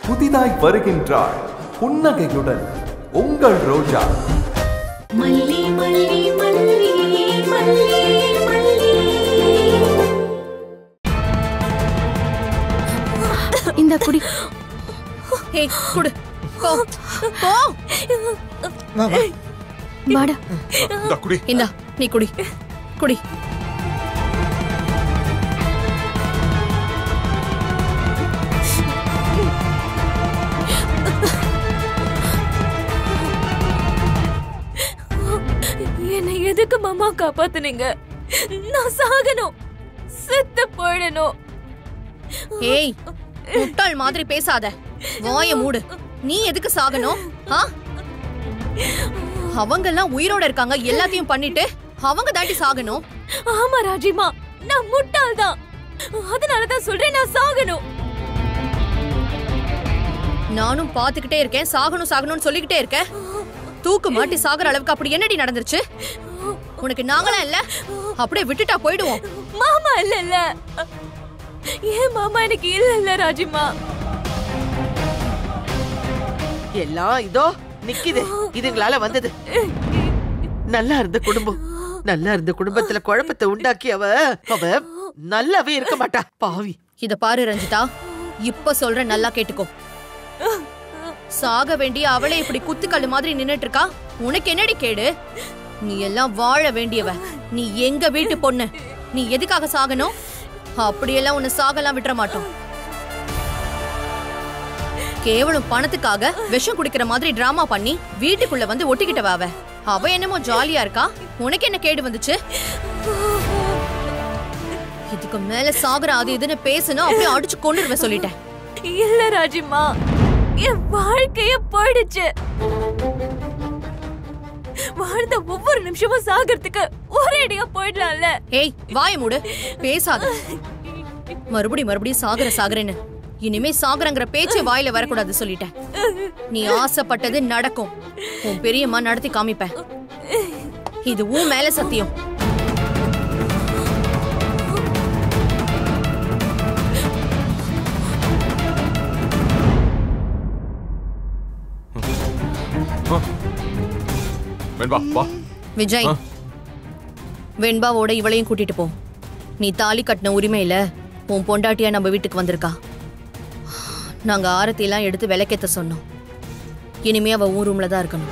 புதிதாய் வருகின்றாள் புன்னகையுடன் உங்கள் ரோஜா. மல்லி மல்லி மல்லி மல்லி மல்லி. இந்த குடி. ஹே குடு. போ போ. வா வா. வாடா. இந்த குடி. இந்தா நீ குடி. குடி. என்னை எதுக்கு மாமா காப்பாத்துனீங்க? நான் சாகணும், செத்து போயிடணும். ஏய் முட்டாள் மாதிரி பேசாத. வாய மூடு. நீ எதுக்கு சாகணும்? அவங்க எல்லாம் உயிரோட இருக்காங்க, எல்லாத்தையும் பண்ணிட்டு அவங்க தாண்டி சாகணும். ஆமா ராஜிமா, நான் முட்டாள் தான். அதனாலதான் சொல்றேன் நான் சாகணும். நானும் பாத்துக்கிட்டே இருக்கேன், சாகணும் சாகணும்னு சொல்லிக்கிட்டே இருக்கேன். தூக்கு மாட்டி சாகர அளவுக்கு அப்படி என்னடி நடந்துருச்சு? உனக்கு நாங்களா இல்ல? அப்படியே விட்டுட்டா போயிடுவோம். மாமா இல்ல இல்ல. ஏன் மாமா எனக்கு இல்ல இல்ல ராஜிமா? எல்லாம் இதோ நிக்குது, இதுங்களால வந்தது. நல்லா இருந்த குடும்பம், நல்லா இருந்த குடும்பத்துல குழப்பத்தை உண்டாக்கி அவ நல்லாவே இருக்க மாட்டா பாவி. இத பாரு ரஞ்சிதா, இப்ப சொல்ற நல்லா கேட்டுக்கோ. சாக வேண்டிய அவளை இப்படி குத்துக்கல்லு மாதிரி நின்னுட்டு இருக்கா. உனக்கு என்னடி கேடு? நீ எல்லாம் வாழ வேண்டியவ. நீ எங்க வீட்டு பொண்ணு. நீ எதுக்காக சாகணும்? அப்படியெல்லாம் உன்னை சாகலாம் விட்டுற மாட்டோம். கேவலம் பணத்துக்காக விஷம் குடிக்கிற மாதிரி டிராமா பண்ணி வீட்டுக்குள்ள வந்து ஒட்டிக்கிட்டவ அவ. அவ என்னமோ ஜாலியா இருக்கா. உனக்கு என்ன கேடு வந்துச்சு? இதுக்கு மேல சாகுற அது இதுன்னு பேசணும், அப்படியே அடிச்சு கொண்டுருவேன் சொல்லிட்டேன். இல்ல ராஜிமா, என் வாழ்க்கைய போயிடுச்சு. வாழ்ந்த ஒவ்வொரு நிமிஷமும் சாகிறதுக்கு ஒரேடியா போயிடலாம்ல. ஏய் வாய மூடு, பேசாத. மறுபடியும் சாகுறேன்னு இனிமே சாகுறங்கிற பேச்சே வாயில வரக்கூடாது சொல்லிட்டேன். நீ ஆசைப்பட்டது நடக்கும். உன் பெரியம்மா நடத்தி காமிப்பேன். இது உன் மேல சத்தியம். விஜய், வெண்பாவோட இவளையும் கூட்டிட்டு போ. நீ தாலி கட்டின உரிமையில உன் பொண்டாட்டியா நம்ம வீட்டுக்கு வந்திருக்கா. நாங்க ஆரத்தி எல்லாம் எடுத்து விளக்கேத்த சொன்னோம். இனிமே அவ ஊர் ரூம்ல தான் இருக்கணும்.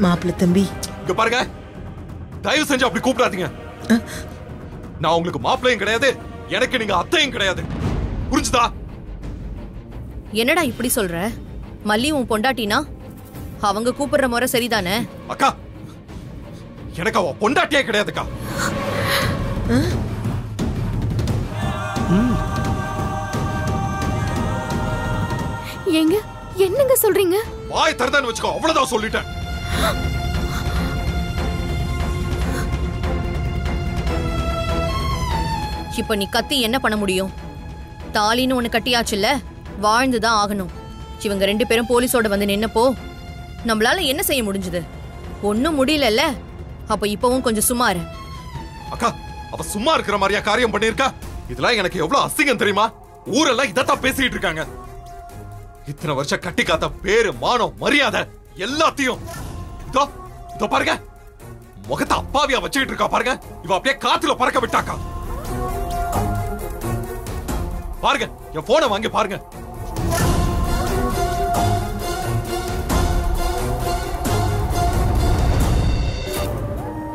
மாப்பிள்ள தம்பி, இங்க பாருங்க, தயவு செஞ்சு அப்படி கூப்பிடாதீங்க. நான் உங்களுக்கு மாப்பிள்ளையும் கிடையாது, எனக்கு நீங்க அத்தையும் கிடையாது. புரிஞ்சுதா? என்னடா இப்படி சொல்ற? மல்லி உன் பொண்டாட்டினா அவங்க கூப்பிடுற முறை சரிதானே? அக்கா, எனக்கு அவ பொண்டாட்டியே கிடையாதுக்கா. ஏங்க என்னங்க சொல்றீங்க? வாய் தரதான்னு வச்சுக்கோ, அவ்வளவுதான் சொல்லிட்டேன். இப்ப நீ கத்தி என்ன பண்ண முடியும்? தாலின்னு ஒண்ணு கட்டியாச்சுல்ல, வாழ்ந்துதான் ஆகணும். இவங்க 2 பேரும் போலீஸோட வந்து நின்னப்போ நம்மளால என்ன செய்ய முடிஞ்சது? ஒண்ணும் முடியலல்ல. அப்ப இப்பவும் கொஞ்சம் சும்மா இரு. அக்கா, அவ சும்மா இருக்கிற மாதிரியா காரியம் பண்ணிருக்கா? இதெல்லாம் எனக்கு எவ்வளவு அசிங்கம் தெரியுமா? ஊரெல்லாம் இதத்தான் பேசிட்டு இருக்காங்க. இத்தனை வருஷம் கட்டி காத்த பேரு, மானம், மரியாதை எல்லாத்தையும் இதோ பாருங்க, முகத்தை அப்பாவியா வச்சுக்கிட்டு இருக்கா பாருங்க. இவ அப்படியே காத்துல பறக்க விட்டாக்கா. பாருங்க, என் போனை வாங்கி பாருங்க.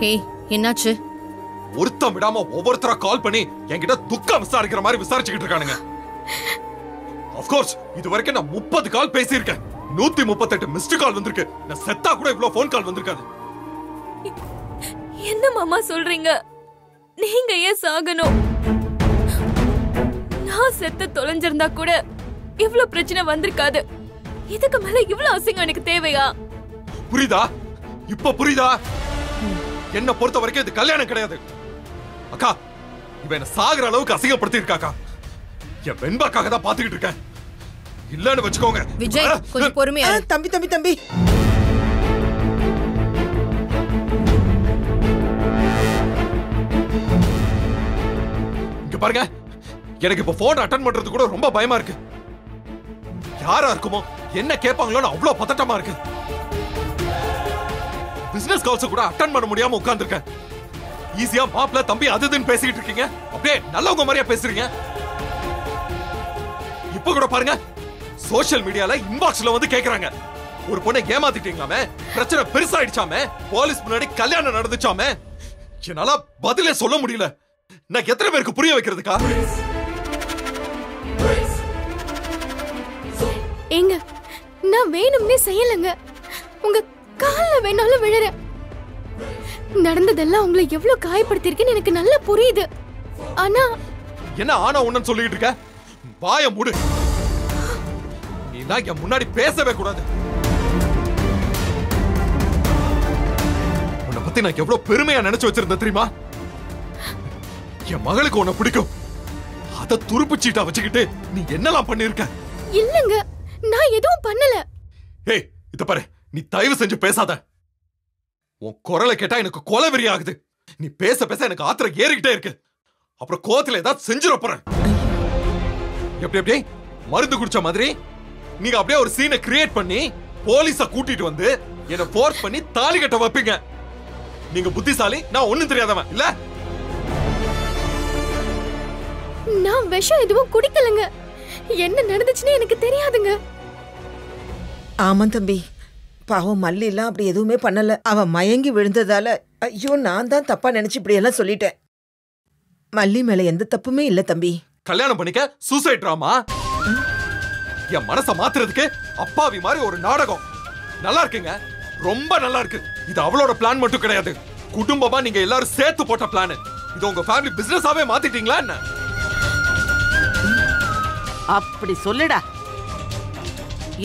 ஏய் என்னாச்சு? ஒருத்தம் விடாம ஒவ்வொருத்தரா கால் பண்ணி என்கிட்ட துக்கம் விசாரிக்கிற மாதிரி விசாரிச்சுக்கிட்டு இருக்கானுங்க. ஆஃப் கோர்ஸ் இது வரைக்கும் நான் 30 கால் பேசியிருக்கேன். 138 மிஸ்டு கால் வந்திருக்கு. நான் செத்தா கூட இவ்வளவு போன் கால் வந்திருக்காது. என்ன மாமா சொல்றீங்க? நீங்க ஏன் சாகணும்? நான் செத்து தொலைஞ்சிருந்தா கூட இவ்வளவு பிரச்சனை வந்திருக்காது. இதுக்கு மேல இவ்வளவு அசிங்கம் எனக்கு தேவையா? புரியுதா? இப்ப புரியுதா? என்ன பொறுத்த வரைக்கும் இது கல்யாணம் கிடையாது. அக்கா, இவ என்ன சாகுற அளவுக்கு அசிங்கப்படுத்தி இருக்காக்கா. என் வெண்பாக்காக தான் பாத்துக்கிட்டு இருக்கேன். இல்லன்னு வச்சுக்கோங்க. விஜய் கொஞ்சம் பொறுமையா. தம்பி பாருங்க, எனக்கு இப்ப போன் அட்டெண்ட் பண்றது கூட ரொம்ப பயமா இருக்கு. யாரா இருக்குமோ, என்ன கேட்பாங்களோன்னு அவ்வளவு பதட்டமா இருக்கு. பிசினஸ் கால்ஸ் கூட அட்டெண்ட் பண்ண முடியாம உட்கார்ந்திருக்கேன். ஈஸியா மாப்ள தம்பி அதுன்னு பேசிட்டு இருக்கீங்க, அப்படியே நல்லவங்க மாதிரியா பேசுறீங்க. இப்ப கூட பாருங்க, சோஷியல் மீடியால இன்பாக்ஸ்ல வந்து கேக்குறாங்க, ஒரு பொண்ணை ஏமாத்திட்டீங்களாமே, பிரச்சனை பெருசாயிடுச்சாமே, போலீஸ் முன்னாடி கல்யாணம் நடந்துச்சாமே. என்னால பதிலே சொல்ல முடியல. நான் எத்தனை பேருக்கு புரிய வைக்கிறதுக்கா? ஏங்க, நான் வேணும்னே செய்யலங்க. உங்க கால்ல வேணாலும் விழறேன். நடந்ததெல்லாம் உங்களை எவ்வளவு காயப்படுத்திருக்குன்னு எனக்கு நல்லா புரியுது. ஆனா என்ன ஆனா ஒண்ணுன்னு சொல்லிட்டு இருக்க? வாய மூடு. நீ தான் என் முன்னாடி பேசவே கூடாது. உன்னை பத்தி நான் எவ்வளவு பெருமையா நினைச்சு வச்சிருந்தேன் தெரியுமா? என் மகளுக்கு உன்னை பிடிக்கும், அத துருப்புச்சீட்டா வச்சுக்கிட்டு நீ என்னெல்லாம் பண்ணிருக்க? இல்லங்க, நான் எதுவும் பண்ணல. ஏய், இத பாரு, நீ தயவு செஞ்சு பேசாத. உன் குரலை கேட்டா எனக்கு கொலைவெறி ஆகுது. நீ பேச பேச எனக்கு ஆத்திரம் ஏறிக்கிட்டே இருக்கு. அப்புறம் கோவத்துல ஏதாவது செஞ்சிட போறேன். எப்படி எப்படி மருந்து குடிச்ச மாதிரி நீங்க அப்படியே ஒரு சீனை கிரியேட் பண்ணி போலீஸ கூட்டிட்டு வந்து என்ன ஃபோர்ஸ் பண்ணி தாலி கட்ட வைப்பீங்க. நீங்க புத்திசாலி, நான் ஒண்ணும் தெரியாதவன் இல்ல. நான் விஷம் எதுவும் குடிக்கலங்க. என்ன நடந்துச்சுன்னு எனக்கு தெரியாதுங்க. ஆமா தம்பி, பாவம் மல்லி எல்லாம் அப்படி எதுவுமே பண்ணல. அவ மயங்கி விழுந்ததால ஐயோ நான் தான் தப்பா நினைச்சு இப்படி எல்லாம் சொல்லிட்டேன். மல்லி மேல எந்த தப்புமே இல்ல தம்பி. கல்யாணம் பண்ணிக்க சூசைட் டிராமா. என் மனச மாத்துறதுக்கு அப்பாவி மாதிரி ஒரு நாடகம். நல்லா இருக்குங்க, ரொம்ப நல்லா இருக்கு. இது அவளோட பிளான் மட்டும் கிடையாது, குடும்பமா நீங்க எல்லாரும் சேர்த்து போட்ட பிளான். இது உங்க ஃபேமிலி பிசினஸாவே மாத்திட்டீங்களா என்ன? அப்படி சொல்லுடா.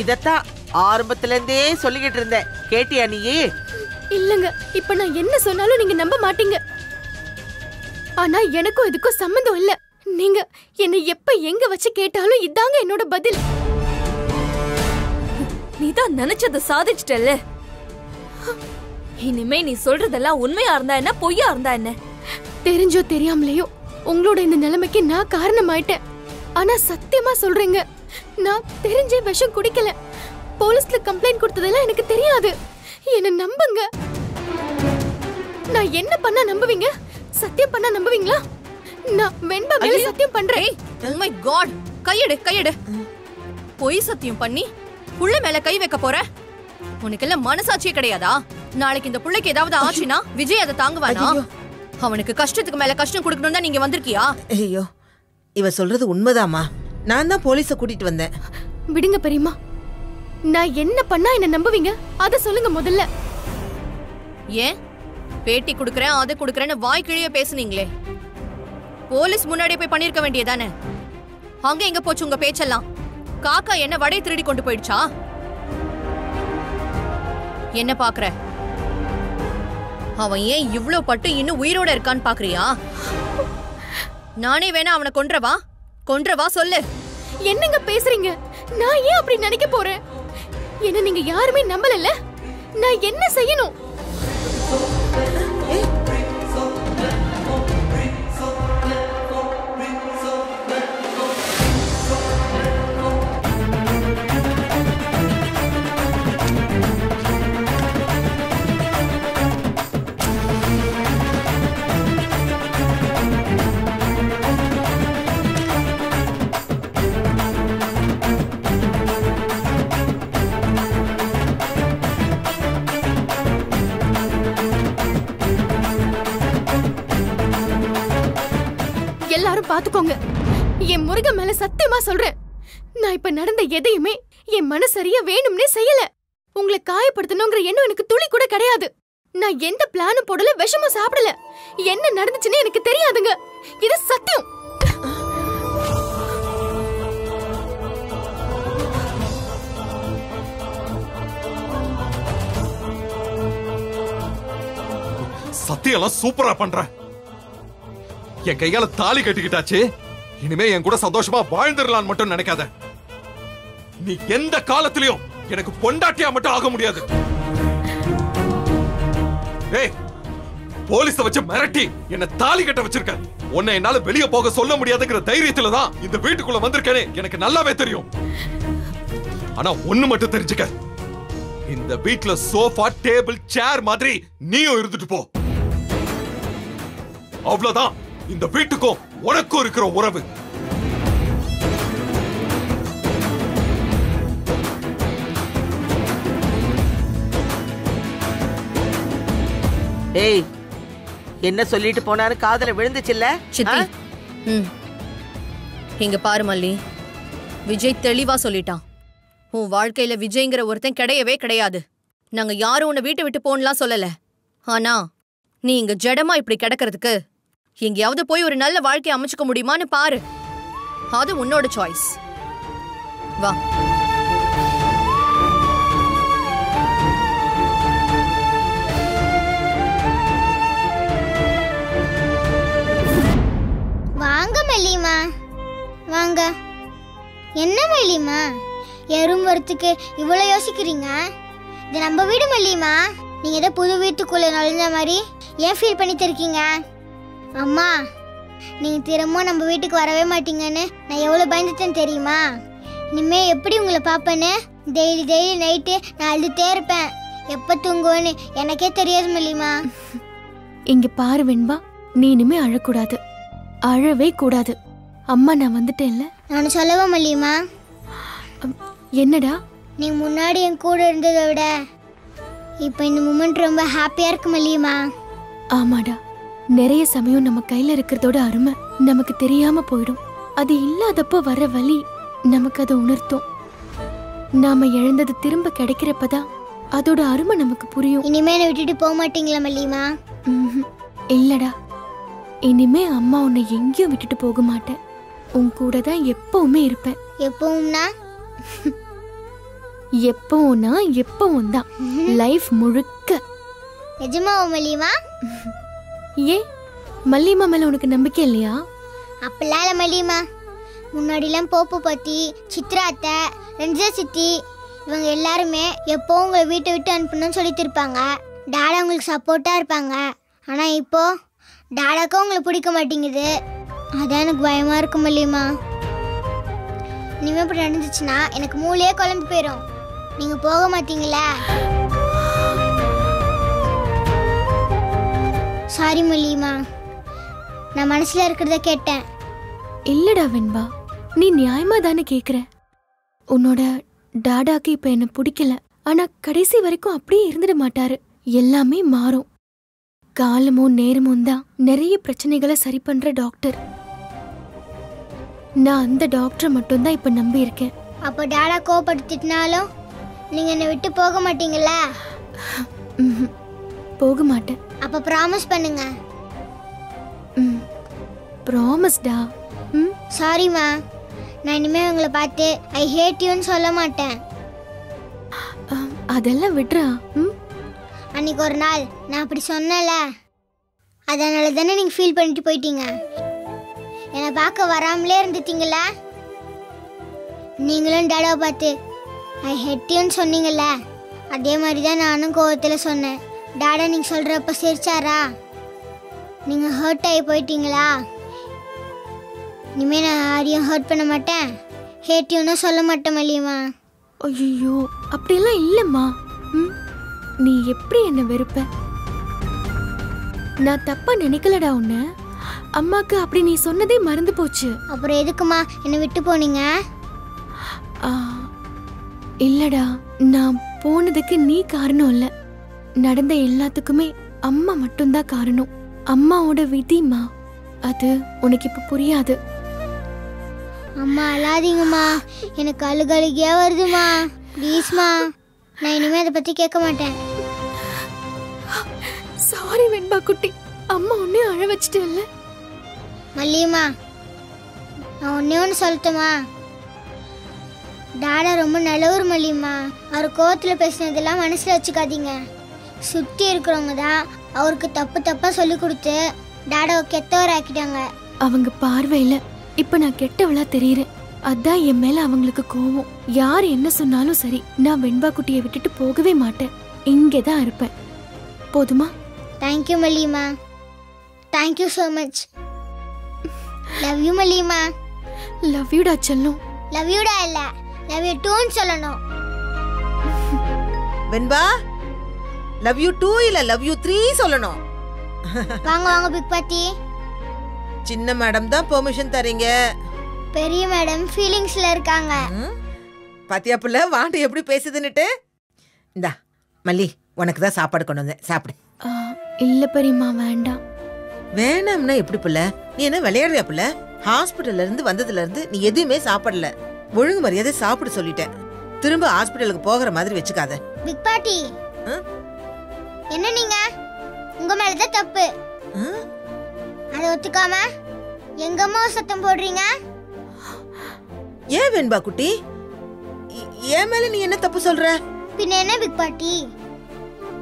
இதத்தான் ஆரம்பத்துல இருந்தே சொல்லிக்கிட்டு இருந்தேன், கேட்டியா நீ? இல்லங்க, இப்ப நான் என்ன சொன்னாலும் நீங்க நம்ப மாட்டீங்க. ஆனா எனக்கும் இதுக்கும் சம்பந்தம் இல்ல. நீங்க என்ன எப்ப எங்க வச்சு கேட்டாலும் இதாங்க என்னோட பதில். நீதான் நினைச்சத சாதிச்சிட்டல்ல. இனிமே நீ சொல்றதெல்லாம் உண்மையா இருந்தா என்ன, பொய்யா இருந்தா என்ன? தெரிஞ்சோ தெரியாமலையோ உங்களோட இந்த நிலைமைக்கு நான் காரணமாயிட்டேன். ஆனா சத்தியமா சொல்றேங்க, நான் தெரிஞ்சே விஷம் குடிக்கல. போலீஸ்ல கம்ப்ளைண்ட் கொடுத்ததெல்லாம் எனக்கு தெரியாது. என்ன நம்புங்க. நான் என்ன பண்ணா நம்புவீங்க? சத்தியம் பண்ணா நம்புவீங்களா? நான் வெண்பா மேல சத்தியம் பண்றேன். ஓ மை காட், கையெடு கையெடு. பொய் சத்தியம் பண்ணி புள்ள மேல கை வைக்க போற? உனக்கெல்லாம் மனசாட்சியே கிடையாதா? நாளைக்கு இந்த புள்ளைக்கு ஏதாவது ஆச்சுன்னா விஜய் அதை தாங்குவானா? அவனுக்கு கஷ்டத்துக்கு மேல கஷ்டம் கொடுக்கணும் தான் நீங்க வந்திருக்கியா? ஐயோ, இவ சொல்றது உண்மைதாமா. நான் தான் போலீஸ கூட்டிட்டு வந்தேன். விடுங்க பெரியம்மா, நான் என்ன பண்ணா என்ன நம்புவீங்க? அத சொல்லுங்க முதல்ல. ஏன் பேட்டி குடுக்கறேன் அதை குடுக்கறேன்னு வாய் கிழிய பேசுனீங்களே, போலீஸ் முன்னாடி போய் பண்ணிருக்க வேண்டியதானே? அங்க எங்க போச்சு உங்க பேச்செல்லாம்? காக்கா என்ன வடை திருடி கொண்டு போயிடுச்சா? என்ன பாக்குற? அவன் ஏன் இவ்ளோ பட்டு இன்னும் உயிரோட இருக்கான்னு பாக்குறியா? நானே வேணா அவனை கொன்றவா சொல்லு. என்னங்க பேசுறீங்க? நான் ஏன் அப்படி நினைக்க போறேன்? என்ன நீங்க யாருமே நம்பலல்ல? நான் என்ன செய்யணும்? எல்லாரும் பாத்துக்கோங்க, என் முருகன் மேல சத்தியமா சொல்றேன், நான் இப்ப நடந்த எதையுமே என் மனசரியா வேணும்னே செய்யல. உங்களை காயப்படுத்தணுங்கிற எண்ணம் எனக்கு துளி கூட கிடையாது. நான் எந்த பிளானும் போடல, விஷமும் சாப்பிடல. என்ன நடந்துச்சுன்னு எனக்கு தெரியாதுங்க, இது சத்தியம். சத்தியெல்லாம் சூப்பரா பண்ற. என் கையால தாலி கட்டிக்கிட்டாச்சு, இனிமே என் கூட சந்தோஷமா வாழ்ந்துடலான்னு மட்டும் நினைக்காத. நீ எந்த காலத்திலயும் எனக்கு பொண்டாட்டியா மட்டும் ஆக முடியாது. ஏய், போலீஸ வச்சு மிரட்டி என்ன தாலி கட்ட வச்சிருக்க. உன்னை என்னால வெளிய போக சொல்ல முடியாதுங்கிற தைரியத்துல தான் இந்த வீட்டுக்குள்ள வந்திருக்கேனே எனக்கு நல்லாவே தெரியும். ஆனா ஒண்ணு மட்டும் தெரிஞ்சுக்க, இந்த வீட்ல சோஃபா டேபிள் சேர் மாதிரி நீயும் இருந்துட்டு போ. அவ்வளவுதான் இந்த வீட்டுக்கும் உனக்கும் இருக்கிற உறவு. ஏய், என்ன சொல்லிட்டு போனாரு காதுல விழுந்துச்சுல்ல? சித்தி இங்க பாரு மல்லி, விஜய் தெளிவா சொல்லிட்டான். உன் வாழ்க்கையில விஜய்ங்கிற ஒருத்தன் கிடையவே கிடையாது. நாங்க யாரும் உன்னை வீட்டை விட்டு போனலாம் சொல்லல. ஆனா நீ இங்க ஜடமா இப்படி கிடக்கிறதுக்கு எங்கேயாவது போய் ஒரு நல்ல வாழ்க்கையை அமைச்சுக்க முடியுமான்னு பாரு. அது உன்னோட சாய்ஸ். வா. வாங்க மல்லிமா, வாங்க. என்ன மல்லிமா, எறும் வரத்துக்கு இவ்வளவு யோசிக்கிறீங்க? இது நம்ம வீடு மல்லிமா. நீங்க ஏதோ புது வீட்டுக்குள்ள நுழைஞ்ச மாதிரி ஏன் ஃபீல் பண்ணிட்டு இருக்கீங்க? அம்மா, நீங்க திரும்ப நம்ம வீட்டுக்கு வரவே மாட்டீங்கன்னு நான் எவ்வளவு பயந்துட்டேன்னு தெரியுமா? இனிமே எப்படி உங்களை பாப்பேன்னு டெய்லி நைட்டு நான் அழுதுட்டே இருப்பேன். எப்ப தூங்குவேன்னு எனக்கே தெரியாது மல்லிமா. இங்க பாரு வெண்பா, நீ இனிமே அழக்கூடாது, அழவே கூடாது. அம்மா நான் வந்துட்டேன்ல. நான் சொல்லவா மல்லிமா? என்னடா? நீ முன்னாடி என் கூட இருந்ததை விட இப்ப இந்த மூமெண்ட் ரொம்ப ஹாப்பியா இருக்கு மல்லிமா. ஆமாடா, நிறைய சமயம் நம்ம கையில இருக்கிறதோட அருமை நமக்கு தெரியாம போயிடும். அது இல்லாதப்போ வர வலி நமக்கு அதை உணர்த்தும். நாம இழந்தது திரும்ப கிடைக்கிறப்பதான் அதோட அருமை நமக்கு புரியும். இனிமே என்னை விட்டுட்டு போக மாட்டீங்களா மல்லிமா? இல்லடா, இனிமே அம்மா உன்னை எங்கேயும் விட்டுட்டு போக மாட்டேன். உன் கூட தான் எப்பவுமே இருப்பேன். எப்பவும்னா? எப்பவும்னா எப்பவும் தான், லைஃப் முழுக்க. நிஜமாவா மல்லிமா? ஏன் மல்லிமா மேல உனக்கு நம்பிக்கை இல்லையா? அப்பெல்லாம் இல்ல மல்லிமா. முன்னாடிலாம் போப்பு பத்தி, சித்ரா அத்தை, ரஞ்சிதா சித்தி இவங்க எல்லாருமே எப்போ உங்களை வீட்டை விட்டு அனுப்பணும்னு சொல்லிட்டு இருப்பாங்க. டாடா உங்களுக்கு சப்போர்ட்டா இருப்பாங்க. ஆனா இப்போ டாடாக்கும் உங்களை பிடிக்க மாட்டேங்குது. அதான் எனக்கு பயமா இருக்கு மல்லிமா. இனிமே இப்படி நடந்துச்சுன்னா எனக்கு மூளையே குழம்பு போயிடும். நீங்க போக மாட்டீங்களா? சாரி மல்லிமா, நான் மனசுல இருக்கிறத கேட்டேன். இல்லடா வெண்பா, நீ நியாயமா தானே கேக்குற. உன்னோட டாடாக்கு இப்ப என்ன பிடிக்கல, ஆனா கடைசி வரைக்கும் அப்படியே இருந்துட மாட்டாரு. எல்லாமே மாறும். காலமும் நேரமும் தான் நிறைய பிரச்சனைகளை சரி பண்ற டாக்டர். நான் அந்த டாக்டரை மட்டும்தான் இப்ப நம்பி இருக்கேன். அப்போ டாடா கோபப்படுத்தினாலும் நீங்க என்னை விட்டு போக மாட்டீங்களா? போக மாட்டேன். அப்ப ப்ராமிஸ் பண்ணுங்க. ப்ராமிஸ்டா. சாரிமா, நான் இனிமே உங்களை பார்த்து ஐ ஹேட் யூன்னு சொல்ல மாட்டேன். அதெல்லாம் விடுறா. அன்னைக்கு ஒரு நாள் நான் அப்படி சொன்னல, அதனால தானே நீங்க ஃபீல் பண்ணிட்டு போயிட்டீங்க. என்னை பார்க்க வராமலே இருந்துட்டீங்களா? நீங்களும் டாடாவை பார்த்து ஐ ஹேட் யூன்னு சொன்னீங்கல்ல, அதே மாதிரி தான் நானும் கோவத்தில் சொன்னேன். டாடா நீங்கள் சொல்கிறப்ப சிரிச்சாரா? நீங்கள் ஹர்ட் ஆகி போயிட்டீங்களா? இனிமேல் நான் யாரையும் ஹர்ட் பண்ண மாட்டேன், ஹேட் யூன்னு சொல்ல மாட்டேன் மல்லியம்மா. ஐயோ, அப்படியெல்லாம் இல்லைம்மா. நீ எப்படி என்ன வெறுப்ப? நான் தப்பா நினைக்கலடா உன்ன. அம்மாக்கு அப்படி நீ சொன்னதே மறந்து போச்சு. அப்புறம் எதுக்குமா என்னை விட்டு போனீங்க? இல்லடா, நான் போனதுக்கு நீ காரணம் இல்ல. நடந்த எல்லாத்துக்குமே அம்மா மட்டும்தான் காரணம். அம்மாவோட விதிமா, அது உனக்கு இப்ப புரியாது. அம்மா அழாதீங்கம்மா, எனக்கு அழுகழுகியா வருதுமா. ப்ளீஸ்மா, நான் இனிமே அதை பத்தி கேட்க மாட்டேன். சாரி வெண்பா குட்டி, அம்மா உன்னை அழ வச்சிட்டேல்ல. மல்லியம்மா, நான் ஒன்னே ஒன்று சொல்லட்டுமா? டாடா ரொம்ப நல்லவர் மல்லியம்மா. அவர் கோவத்தில் பேசினதெல்லாம் மனசில் வச்சுக்காதீங்க. சுற்றி இருக்கிறவங்க தான் அவருக்கு தப்பு தப்பா சொல்லி கொடுத்து டாடாவை கெட்டவர் ஆக்கிட்டாங்க. அவங்க பார்வையில இப்ப நான் கெட்டவளா தெரியுறேன். அதான் என் மேல அவங்களுக்கு கோவம். யார் என்ன சொன்னாலும் சரி, நான் வெண்பா குட்டியை விட்டுட்டு போகவே மாட்டேன். இங்கேதான் இருப்பேன். போதுமா? தேங்க்யூ மல்லிமா. Thank you so much. Love you மல்லிமா. லவ் யூடா செல்லம். லவ் யூடா இல்ல, லவ் யூ டூன்னு சொல்லணும். வெண்பா, லவ் யூ 2 இல்ல லவ் யூ 3 சொல்லணும். வாங்க வாங்க பிக் பாட்டி. சின்ன மேடம் தான் பெர்மிஷன் தரீங்க. பெரிய மேடம் ஃபீலிங்ஸ்ல இருக்காங்க. பாத்தியா புள்ள வாண்டு எப்படி பேசுதுன்னுட்டு. இந்தா மல்லி, உனக்கு தான் சாப்பாடு கொண்டு வந்தேன், சாப்பிடு. இல்ல பெரியம்மா, வேண்டாம். வேணாம்னா எப்படி புள்ள? நீ என்ன விளையாடுறியா புள்ள? ஹாஸ்பிட்டல்ல இருந்து வந்ததுல இருந்து நீ எதுவுமே சாப்பிடல. ஒழுங்கு மரியாதை சாப்பிட சொல்லிட்டேன். திரும்ப ஹாஸ்பிட்டலுக்கு போகிற மாதிரி வச்சுக்காத. பிக் பாட்டி, என்ன நீங்க உங்க மேலதான் தப்பு. அதை ஒத்துக்காம எங்க அம்மா சத்தம் போடுறீங்க. ஏன் வெண்பா குட்டி, ஏன் மேல நீ என்ன தப்பு சொல்ற? பின்ன என்ன பிக் பாட்டி,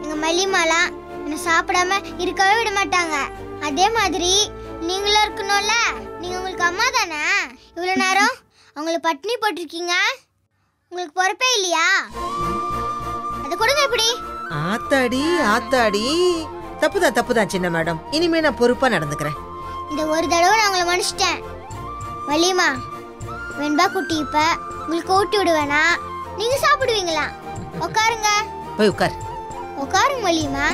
எங்க மல்லிமாலா என்ன சாப்பிடாம இருக்கவே விட மாட்டாங்க. அதே மாதிரி நீங்களும் இருக்கணும்ல. நீங்க உங்களுக்கு அம்மா தானே. இவ்வளவு நேரம் அவங்கள பட்டினி போட்டிருக்கீங்க. உங்களுக்கு பொறுப்பே இல்லையா? அது கொடுங்க எப்படி? ஆத்தாடி ஆத்தாடி, தப்புதான் தப்புதான் சின்ன மேடம். இனிமே நான் பொறுப்பா நடந்துக்கிறேன். இந்த ஒரு தடவை நான் உங்களை மன்னிச்சிட்டேன். வள்ளிமா, வெண்பா குட்டி இப்ப உங்களுக்கு ஊட்டி விடுவேனா? நீங்க சாப்பிடுவீங்களா? உட்காருங்க. போய் உட்கார். உட்காருங்க வள்ளிமா.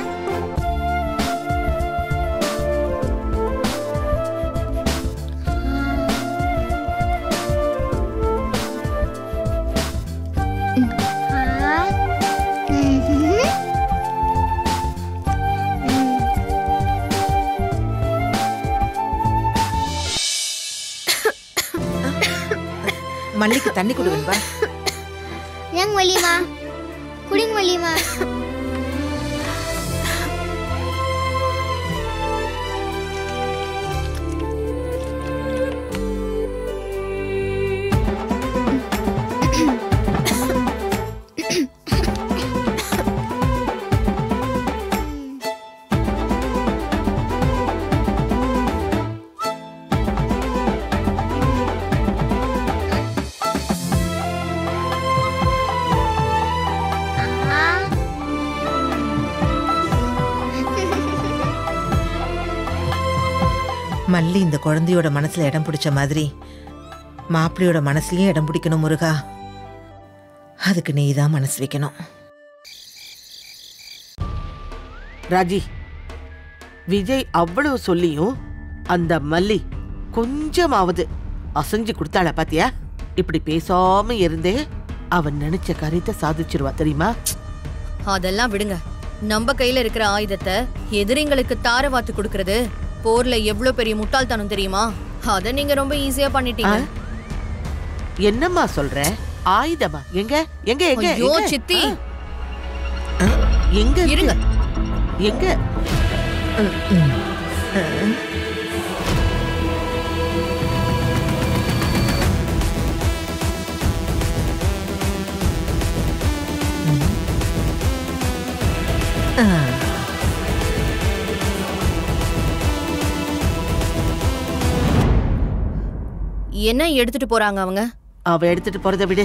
மல்லிக்கு தண்ணி கொடு வெண்பா. ஏங்க வள்ளிமா, குடிங்க வள்ளிமா. மல்லி இந்த குழந்தையோட மனசுல இடம் பிடிச்ச மாதிரி மாப்பிள்ளையோட மனசுலயும் இடம் பிடிக்கணும் முருகா. அதுக்கு நீ தான் மனசு வைக்கணும். ராஜி, விஜய் அவ்வளவு சொல்லியும் அந்த மல்லி கொஞ்சமாவது அசைஞ்சு கொடுத்தாள பாத்தியா? இப்படி பேசாம இருந்தே அவன் நினைச்ச காரியத்தை சாதிச்சிருவா தெரியுமா? அதெல்லாம் விடுங்க. நம்ம கையில இருக்கிற ஆயுதத்தை எதிரிங்களுக்கு தாரவாத்து கொடுக்கறது போர்ல எவ்வளவு பெரிய முட்டாள்தனம் தெரியுமா? அத நீங்க ரொம்ப ஈஸியா பண்ணிட்டீங்க. என்னம்மா சொல்ற? ஆயுதமா? எங்க எங்க எங்க? ஐயோ சித்தி, எங்க இருங்க. எங்க? என்ன எடுத்துட்டு போறாங்க அவங்க? அவ எடுத்துட்டு போறத விடு.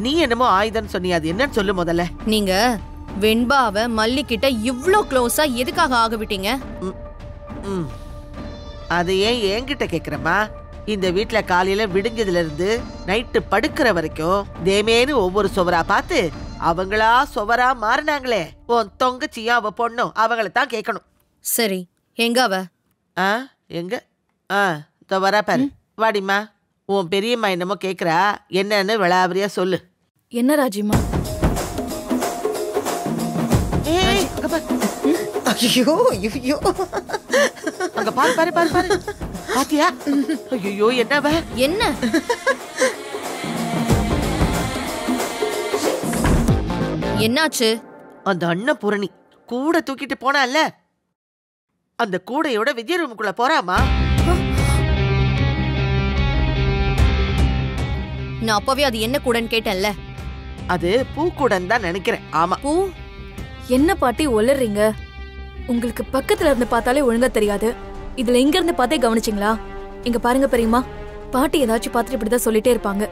நீ என்னமோ ஆயுதம் சொன்னியா, அது என்னன்னு சொல்லு முதல்ல. நீங்க வெண்பாவை மல்லி கிட்ட இவ்ளோ க்ளோஸா எதுக்காக ஆக விட்டீங்க? அது ஏன் என்கிட்ட கேக்குறமா? இந்த வீட்டுல காலையில விடிஞ்சதுல இருந்து நைட்டு படுக்கிற வரைக்கும் தேமேனு ஒவ்வொரு சுவரா பார்த்து அவங்களா சுவரா மாறினாங்களே, உன் தொங்கச்சியா அவ பொண்ணும், அவங்கள தான் கேட்கணும். சரி, எங்க அவ? எங்க? வரா பாரு. வாடிமா, உன் பெரியம்மா என்னமோ கேக்குறா, என்னன்னு விளாவரியா சொல்லு. என்ன ராஜிமா? ஐயோ ஐயோ, அங்க பாரு பாரு பாரு பாரு, பாத்தியா? ஐயோ என்னவ? என்ன என்னாச்சு? அந்த அண்ணன் பூரணி கூட தூக்கிட்டு போனால, அந்த கூடையோட விஜய் ரூமுக்குள்ள போறாமா. நான் அப்பவே அது என்ன கூடன்னு கேட்டேன்ல. அது பூக்கூடன் தான் நினைக்கிறேன். ஆமா. பூ? என்ன பாட்டி ஒளறீங்க? உங்களுக்கு பக்கத்துல இருந்து பார்த்தாலே ஒழுங்கா தெரியாது, இதுல இங்க இருந்து பார்த்தே கவனிச்சிங்களா? இங்க பாருங்க பெரியம்மா, பாட்டி ஏதாச்சும் பார்த்துட்டு இப்படிதான் சொல்லிட்டே இருப்பாங்க.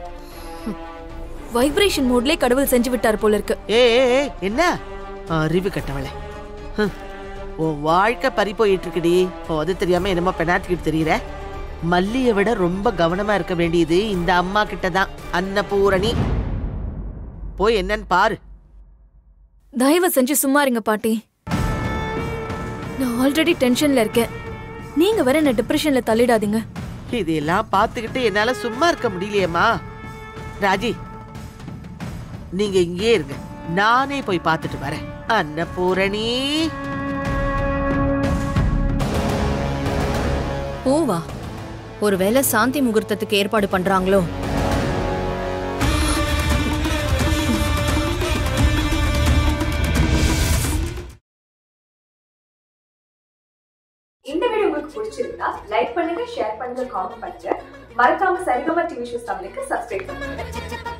வைப்ரேஷன் மோட்லயே கடவுள் செஞ்சு விட்டாரு போல இருக்கு. என்ன அறிவு கட்டவளே. உன் வாழ்க்கை பறி போயிட்டு இருக்குடி. அது தெரியாம என்னமோ பெனாத்திக்கிட்டு தெரியற. மல்லியை விட ரொம்ப கவனமா இருக்க வேண்டியது இந்த அம்மா கிட்டதான். அன்னபூரணி, போய் என்னன்னு பாரு. தயவு செஞ்சு சும்மா இருங்க பாட்டி. நான் ஆல்ரெடி டென்ஷன்ல இருக்கேன். நீங்க வேற என்ன டிப்ரெஷன்ல தள்ளிடாதீங்க. இதெல்லாம் பாத்துக்கிட்டு என்னால சும்மா இருக்க முடியலையேம்மா. ராஜி, நீங்க இங்கே இருங்க, நானே போய் பார்த்துட்டு வரேன். அன்னபூரணி, பூவா? ஒருவேளை சாந்தி முகூர்த்தத்துக்கு ஏற்பாடு பண்றாங்களோ? இந்த வீடியோ உங்களுக்கு பிடிச்சிருந்தா லைக் பண்ணுங்க, ஷேர் பண்ணுங்க, காமெண்ட் பண்ணுங்க. மறக்காம சரிகமா டிவி ஷோஸ் தமிழுக்கு சப்ஸ்கிரைப் பண்ணுங்க.